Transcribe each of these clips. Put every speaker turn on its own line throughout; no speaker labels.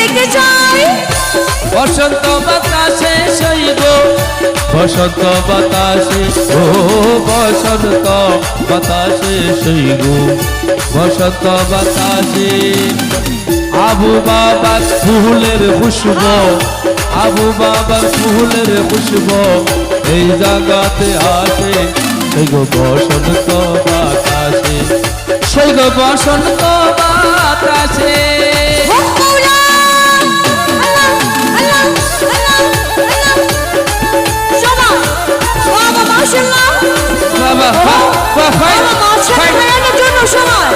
দেখতে চাই
বসন্ত বাতাসে শৈব বসন্ত বাতাসে ও বসন্ত বাতাসে শৈব বসন্ত বাতাসে আবু বাবার ফুলের খুশব আবু বাবার ফুলের খুশব এই জায়গাতে আসে সেই গো বসন্ত বাতাসে সেই গো বসন্ত বাতাসে বাবা
জন্য সময়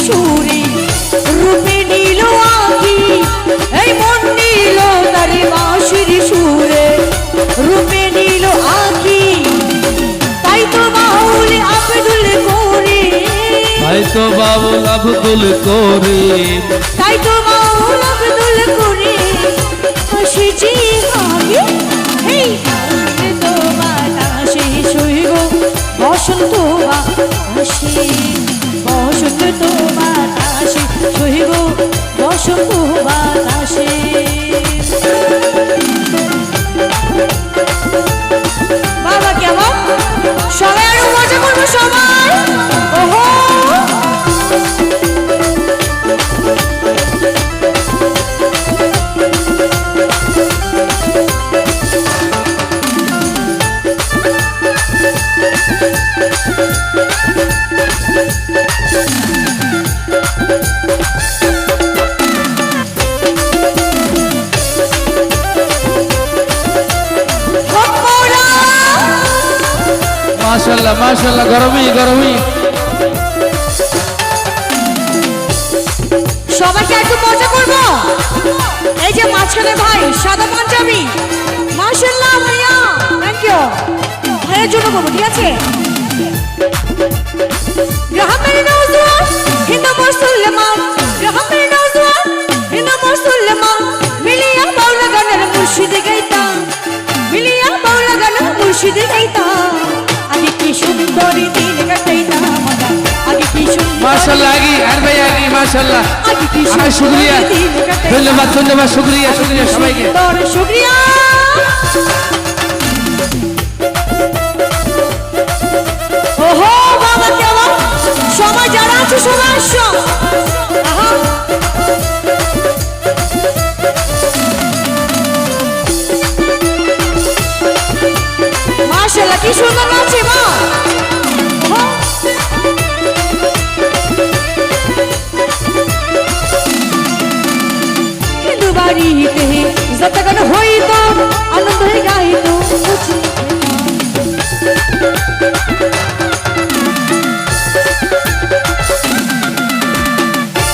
সুরে রূপে নীল আঁখি এই মন নীল তারে বাঁশির সুরে রূপে নীল আঁখি তাই তো বাউল আব্দুল করে
তাই তো বাউল আব্দুল করে
তাই তো বাউল আব্দুল করে হাসিছি আমি এই বসন্ত বাতাসে শৈব বসন্ত বাতাসে বসন্ত বাতাসে শৈব বসন্ত বাতাসে বাবা কেমন সবাই আরো মজা করবো সবাই ওহো
মাশাআল্লাহ মাশাআল্লাহ গরমই গরমই
সবাইকে একটু মজা করব এই যে মাঝখানে ভাই সাদা পাঞ্জাবি মাশাআল্লাহ ভাইয়া থ্যাংক ইউ ভাইয়ের জন্য বলবো ঠিক আছে গ্রামের নওজোয়ান হিন্দু মুসলমান গ্রামের নওজোয়ান হিন্দু মুসলমান মিলিয়া বাউলা গানের মুর্শিদ গাইতা মিলিয়া বাউলা গানের মুর্শিদ গাইতা আগে কি সুন্দর দিন কাটাইতা আগে কি সুন্দর
মাশাআল্লাহ আগে আর ভাই আগে মাশাআল্লাহ আমার শুকরিয়া ধন্যবাদ ধন্যবাদ শুকরিয়া শুকরিয়া সবাইকে
শুকরিয়া ওহো বাবা কেমন সবাই যারা আছে সবাই আসো মাশাআল্লাহ কি সুন্দর নাচে মা হিন্দু বাড়িতে যতক্ষণ হইত আনন্দ হয়ে গাইত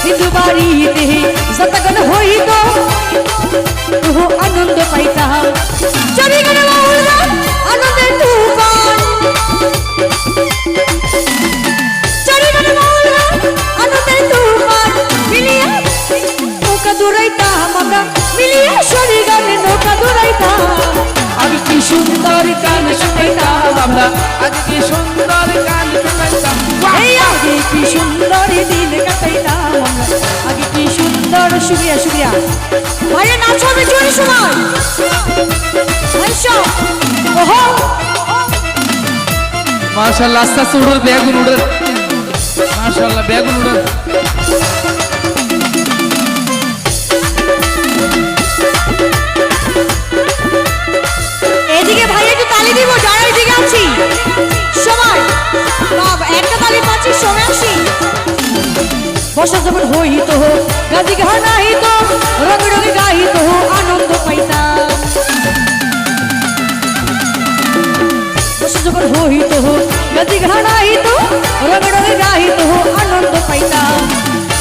হিন্দু বাড়িতে যতক্ষণ হইত আনন্দ পাইতাম চারিখানে আনন্দের তুফান চারিখানে আনন্দের তুফান মিলিয়া নৌকা দৌড়াইতাম আমরা মিলিয়া শরীর গানে নৌকা দৌড়াইতাম
আগে কি সুন্দর গান শুনাইতাম আমরা আগে কি সুন্দর গান শুনাইতাম
এই আগে কি সুন্দর দিন কাটাইতাম আমরা আগে কি সুন্দর শুক্রিয়া শুক্রিয়া ভাইয়া নাচ হবে জোরে সময় ওহো
মাশাআল্লাহ আস্তে আস্তে উড়ে বেগুন উড়ে মাশাআল্লাহ বেগুন উড়ে
এদিকে ভাই একটু তালি দিব যারা এদিকে আছি সবাই একটা তালি পাচ্ছি সময় আসি বর্ষা যখন হইত গাজি ঘর নাহিত রঙে রঙে গাইত আনন্দ পাইতাম বর্ষা যখন হইত গাজি ঘর নাহিত রঙে রঙে গাইত আনন্দ পাইতাম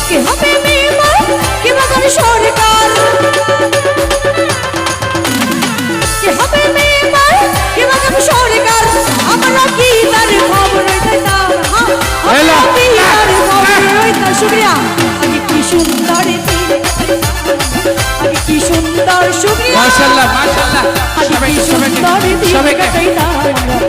কে হবে মেম্বার কে বাগান সরকার কে হবে মেম্বার কে বাগান সরকার আমরা কি তার খবর শুক্রিয়া
মাশাআল্লাহ মাশাআল্লাহ
আগে কি
সবাইকে
সুন্দর দিন
সবাইকে
কাটাইতাম আমরা